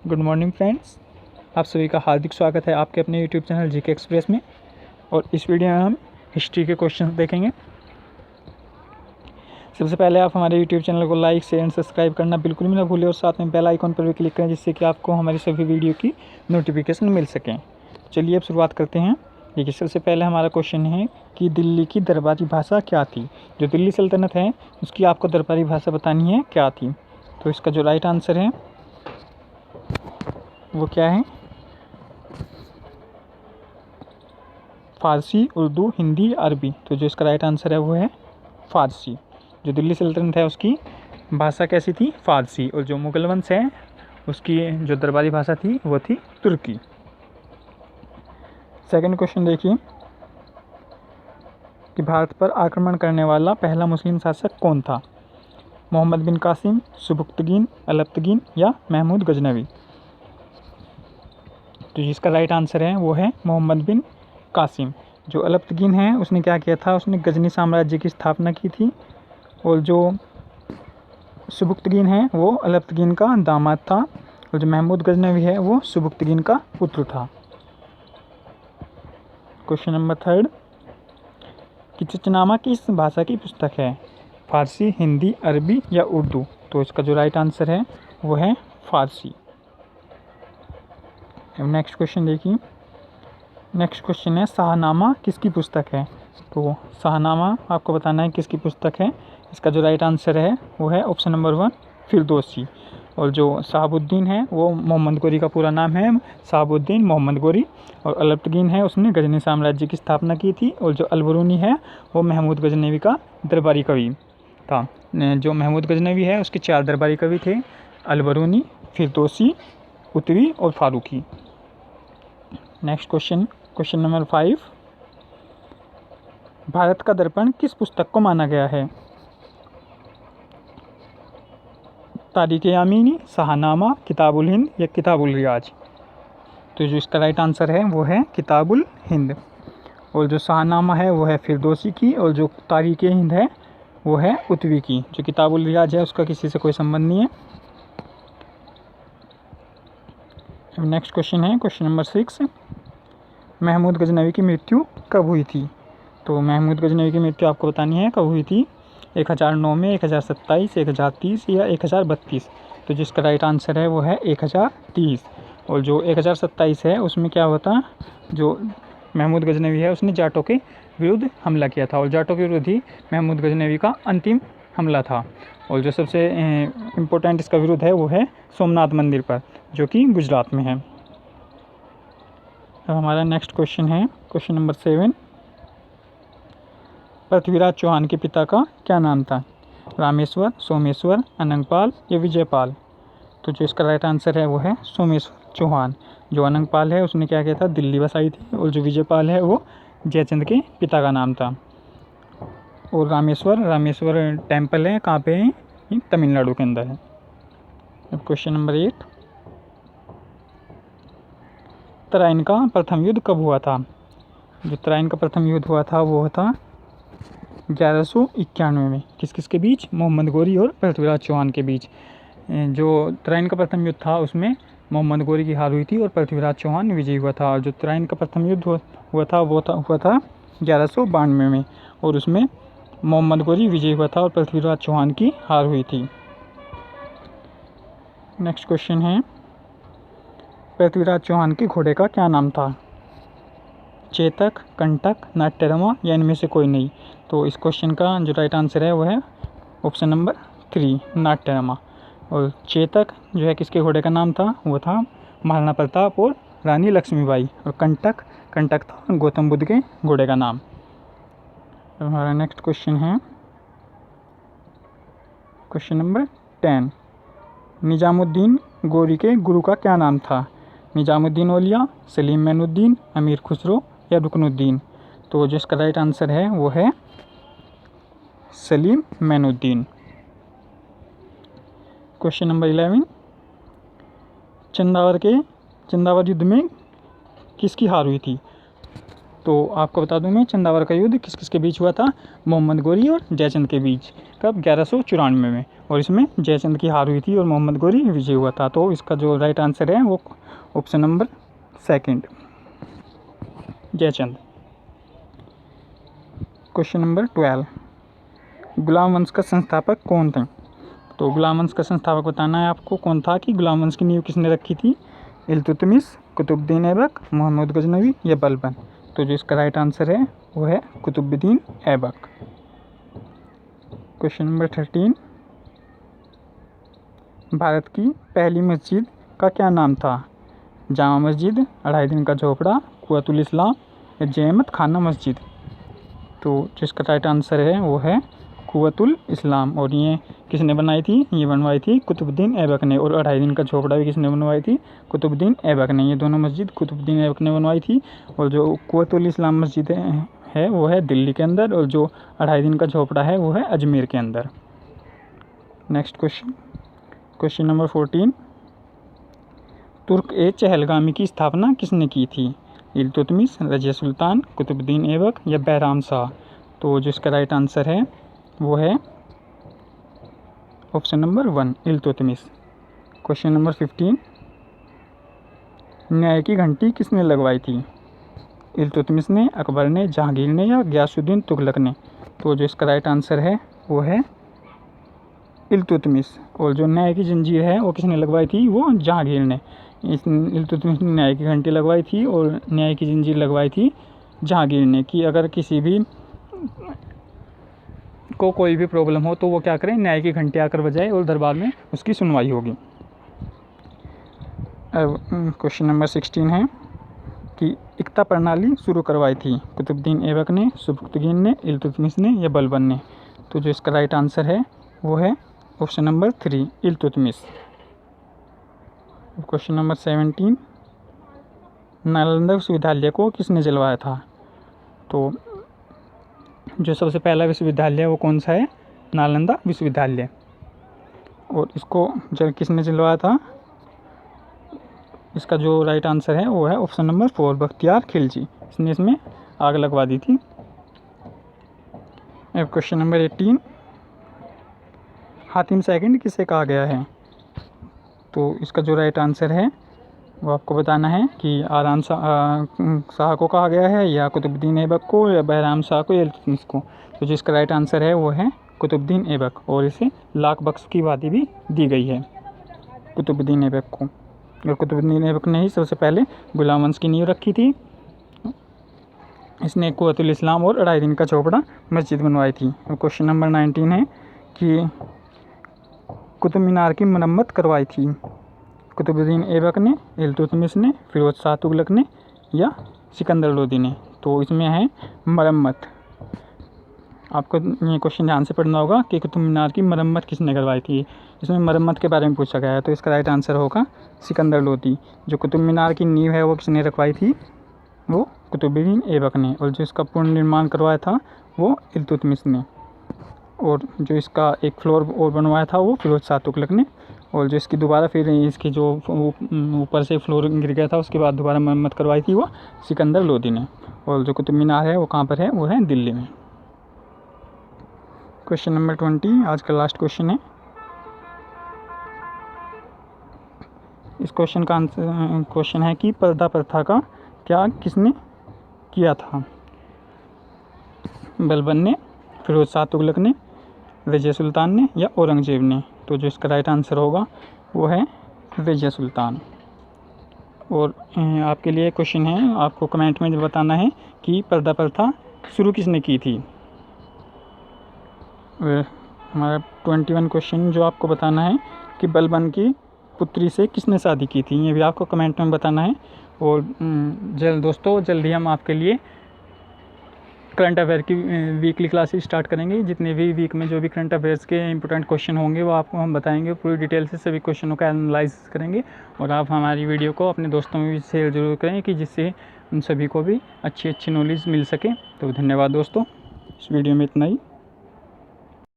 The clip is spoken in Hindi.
गुड मॉर्निंग फ्रेंड्स, आप सभी का हार्दिक स्वागत है आपके अपने यूट्यूब चैनल जीके एक्सप्रेस में। और इस वीडियो में हम हिस्ट्री के क्वेश्चन देखेंगे। सबसे पहले आप हमारे यूट्यूब चैनल को लाइक शेयर एंड सब्सक्राइब करना बिल्कुल भी ना भूलें और साथ में बेल आइकॉन पर भी क्लिक करें, जिससे कि आपको हमारी सभी वीडियो की नोटिफिकेशन मिल सकें। चलिए अब शुरुआत करते हैं। देखिए, सबसे पहले हमारा क्वेश्चन है कि दिल्ली की दरबारी भाषा क्या थी। जो दिल्ली सल्तनत है उसकी आपको दरबारी भाषा बतानी है क्या थी। तो इसका जो राइट आंसर है वो क्या है, फ़ारसी, उर्दू, हिंदी, अरबी। तो जो इसका राइट आंसर है वो है फ़ारसी। जो दिल्ली सल्तनत है उसकी भाषा कैसी थी, फ़ारसी। और जो मुगल वंश है उसकी जो दरबारी भाषा थी वो थी तुर्की। सेकंड क्वेश्चन देखिए कि भारत पर आक्रमण करने वाला पहला मुस्लिम शासक कौन था। मोहम्मद बिन कासिम, सुबुक्तगीन, अलब्तगीन या महमूद गजनवी। तो जिसका राइट आंसर है वो है मोहम्मद बिन कासिम। जो अलब्तगीन है उसने क्या किया था, उसने गजनी साम्राज्य की स्थापना की थी। और जो सुबुक्तगीन है वो अलब्तगीन का दामाद था। और जो महमूद गजनवी है वो सुबुक्तगीन का पुत्र था। क्वेश्चन नंबर थर्ड कि चिचनामा किस भाषा की पुस्तक है, फारसी, हिंदी, अरबी या उर्दू। तो इसका जो राइट आंसर है वो है फारसी। नेक्स्ट क्वेश्चन देखिए। नेक्स्ट क्वेश्चन है शाहनामा किसकी पुस्तक है। तो शाहनामा आपको बताना है किसकी पुस्तक है। इसका जो राइट आंसर है वो है ऑप्शन नंबर 1 फिरदौसी। और जो शहाबुद्दीन है वो मोहम्मद गोरी का पूरा नाम है शहाबुद्दीन मोहम्मद गोरी। और अलब्तगीन है उसने गजनी साम्राज्य की स्थापना की थी। और जो अलबरूनी है वो महमूद गजनवी का दरबारी कवि था। जो महमूद गजनवी है उसके 4 दरबारी कवि थे, अलबरूनी, फिरदौसी, उत्तरी और Farooqui. Next question number 5, Bharat का दर्पण किस पुस्तक को माना गया है। तारीख़-ए-आमीनी, शाहनामा, किताबुल हिंद या किताबुल रियाज। तो जो इसका राइट आंसर है वो है किताबुल हिंद। और जो शाहनामा है वो है फिरदौसी की। और जो तारीख़-ए-हिंद है वो है उत्वी की। जो किताबुल रियाज है उसका किसी से कोई संबंध नहीं है। नेक्स्ट क्वेश्चन है क्वेश्चन नंबर 6, महमूद गजनवी की मृत्यु कब हुई थी। तो महमूद गजनवी की मृत्यु आपको बतानी है कब हुई थी, 1009 में, 1027, 1030 या 1032। तो जिसका राइट आंसर है वो है 1030। और जो 1027 है उसमें क्या हुआ था, जो महमूद गजनवी है उसने जाटों के विरुद्ध हमला किया था। और जाटों के विरुद्ध ही महमूद गजनवी का अंतिम हमला था। और जो सबसे इम्पोर्टेंट इसका विरुद्ध है वो है सोमनाथ मंदिर पर, जो कि गुजरात में है। अब हमारा नेक्स्ट क्वेश्चन है क्वेश्चन नंबर 7, पृथ्वीराज चौहान के पिता का क्या नाम था। रामेश्वर, सोमेश्वर, अनंगपाल या विजयपाल। तो जो इसका राइट आंसर है वो है सोमेश्वर चौहान। जो अनंगपाल है उसने क्या किया था, दिल्ली बसाई थी। और जो विजयपाल है वो जयचंद के पिता का नाम था। और रामेश्वर टेम्पल है कहाँ पे है, ये तमिलनाडु के अंदर है। अब क्वेश्चन नंबर 8, तराइन का प्रथम युद्ध कब हुआ था। जो तराइन का प्रथम युद्ध हुआ था वो था 1191 में। किस किस के बीच, मोहम्मद गोरी और पृथ्वीराज चौहान के बीच। जो तराइन का प्रथम युद्ध था उसमें मोहम्मद गोरी की हार हुई थी और पृथ्वीराज चौहान विजयी हुआ था। और जो तराइन का प्रथम युद्ध हुआ था 1192 में। और उसमें मोहम्मद गोरी विजयी हुआ था और पृथ्वीराज चौहान की हार हुई थी। नेक्स्ट क्वेश्चन है, पृथ्वीराज चौहान के घोड़े का क्या नाम था। चेतक, कंटक, नाट्यरमा या इनमें से कोई नहीं। तो इस क्वेश्चन का जो राइट आंसर है वो है ऑप्शन नंबर 3 नाट्यरमा। और चेतक जो है किसके घोड़े का नाम था, वो था महाराणा प्रताप और रानी लक्ष्मीबाई। और कंटक था गौतम बुद्ध के घोड़े का नाम। तो हमारा नेक्स्ट क्वेश्चन है क्वेश्चन नंबर 10, निजामुद्दीन गोरी के गुरु का क्या नाम था। निजामुद्दीन औलिया, सलीम मैनुद्दीन, अमीर खुसरो या रुकनुद्दीन। तो जिसका राइट आंसर है वो है सलीम मैनुद्दीन। क्वेश्चन नंबर 11, चंदावर युद्ध में किसकी हार हुई थी। तो आपको बता दूं मैं, चंदावर का युद्ध किस किस के बीच हुआ था? मोहम्मद गोरी और जयचंद के बीच। कब? 1194 में। और इसमें जयचंद की हार हुई थी और मोहम्मद गोरी विजय हुआ था। तो इसका जो राइट आंसर है वो option number second, Jaichand. Question number 12, गुलाम वंश का संस्थापक कौन थे? तो गुलाम वंश का संस्थापक बताना है आपको कौन था, कि गुलाम वंश की नींव किसने रखी थी? इल्तुतमिश, कुतुबुद्दीन ऐबक, मोहम्मद गजनवी या बलबन? तो जो इसका राइट आंसर है वो है कुतुबुद्दीन ऐबक। क्वेश्चन नंबर 13, भारत की पहली मस्जिद का क्या नाम था? जामा मस्जिद, अढ़ाई दिन का झोपड़ा, कुव्वतुल इस्लाम या जहमत खाना मस्जिद? तो जिसका राइट आंसर है वो है कुव्वतुल इस्लाम। और ये किसने बनाई थी? ये बनवाई थी कुतुबुद्दीन ऐबक ने। और अढ़ाई दिन का झोपड़ा भी किसने बनवाई थी? कुतुबुद्दीन ऐबक ने। ये दोनों मस्जिद कुतुबुद्दीन ऐबक ने बनवाई थी। और जो कुव्वतुल इस्लाम मस्जिद है वो है दिल्ली के अंदर, और जो अढ़ाई दिन का झोपड़ा है वो है अजमेर के अंदर। नेक्स्ट क्वेश्चन, क्वेश्चन नंबर 14, तुर्क ए चहलगामी की स्थापना किसने की थी? इल्तुतमिश, रजिया सुल्तान, कुतुबुद्दीन ऐबक या बैराम शाह? तो जिसका राइट आंसर है वो है option number 1, Iltutmish. Question number 15, न्याय की घंटी किसने लगवाई थी? इल्तुतमिश ने, अकबर ने, जहांगीर ने या गयासुद्दीन तुगलक ने? तो जो इसका राइट आंसर है वो है इल्तुतमिश। और जो न्याय की जंजीर है वो किसने लगवाई थी? वो जहांगीर ने। इल्तुतमिश ने न्याय की घंटी लगवाई थी और न्याय की जंजीर लगवाई थी जहांगीर ने, कि अगर किसी भी को कोई भी प्रॉब्लम हो तो वो क्या करें? न्याय की घंटी आकर बजाए और दरबार में उसकी सुनवाई होगी। अब क्वेश्चन नंबर 16 है कि इक्ता प्रणाली शुरू करवाई थी? कुतुबुद्दीन ऐबक ने, सुबुक्तगीन ने, इल्तुतमिश ने या बलबन ने? तो जो इसका राइट आंसर है वो है option number 3, Iltutmish. Question number 17, Nalanda विश्वविद्यालय को किसने जलवाया था? तो जो सबसे पहला विश्वविद्यालय है वो कौन सा है? नालंदा विश्वविद्यालय। और इसको किसने जलवाया था? इसका जो राइट आंसर है वो है ऑप्शन नंबर 4, बख्तियार खिलजी। इसने इसमें आग लगवा दी थी। अब क्वेश्चन नंबर 18, हातिम सेकंड किसे कहा गया है? तो इसका जो राइट आंसर है वो आपको बताना है कि आराम शाह को कहा गया है, या कुतुबुद्दीन ऐबक को, या बैराम शाह को, या इल्तुतमिश को? तो जिसका राइट आंसर है वो है कुतुबुद्दीन ऐबक। और इसे लाख बख्श की उपाधि भी दी गई है कुतुबुद्दीन ऐबक को। और कुतुबुद्दीन ऐबक ने ही सबसे पहले गुलाम वंश की नींव रखी थी। इसने कुव्वतुल इस्लाम और अढ़ाई दिन का झोपड़ा मस्जिद बनवाई थी। और क्वेश्चन नंबर 19 है कि कुतुब मीनार की मरम्मत करवाई थी? कुतुबुद्दीन ऐबक ने, इल्तुतमिश ने, फिरोज शाह तुगलक ने या सिकंदर लोदी ने? तो इसमें है मरम्मत। आपको ये क्वेश्चन ध्यान से पढ़ना होगा कि कुतुब मीनार की मरम्मत किसने करवाई थी। इसमें मरम्मत के बारे में पूछा गया है, तो इसका राइट आंसर होगा सिकंदर लोदी। जो कुतुब मीनार की नींव है वो किसने रखवाई थी? वो कुतुबुद्दीन ऐबक ने। और जो इसका पूर्ण निर्माण करवाया था वो इल्तुतमिश ने। और जो इसका एक फ्लोर और बनवाया था वो फिरोज शाह तुगलक ने। और जो इसकी दोबारा फिर इसकी जो ऊपर से फ्लोर गिर गया था उसके बाद दोबारा मरम्मत करवाई थी वो सिकंदर लोदी ने। और जो कुतुब मीनार है वो कहाँ पर है? वो है दिल्ली में। क्वेश्चन नंबर 20 आज का लास्ट क्वेश्चन है। इस क्वेश्चन का आंसर क्वेश्चन है कि पर्दा प्रथा का त्याग किसने किया था? बलबन ने, फिरोज शाह तुगलक ने, रजिया सुल्तान ने या औरंगजेब ने? तो जो इसका राइट आंसर होगा वो है रजिया सुल्तान। और आपके लिए क्वेश्चन है, आपको कमेंट में बताना है कि पर्दा प्रथा शुरू किसने की थी। हमारा 21 क्वेश्चन जो आपको बताना है कि बलबन की पुत्री से किसने शादी की थी, ये भी आपको कमेंट में बताना है। और जल्द ही हम आपके लिए करंट अफेयर की वीकली क्लासेस स्टार्ट करेंगे। जितने भी वीक में जो भी करंट अफेयर्स के इंपॉर्टेंट क्वेश्चन होंगे वो आपको हम बताएंगे, पूरी डिटेल से सभी क्वेश्चनों का एनालाइज करेंगे। और आप हमारी वीडियो को अपने दोस्तों में भी शेयर जरूर करें कि जिससे उन सभी को भी अच्छी नॉलेज मिल सके। तो धन्यवाद दोस्तों, इस वीडियो में इतना ही।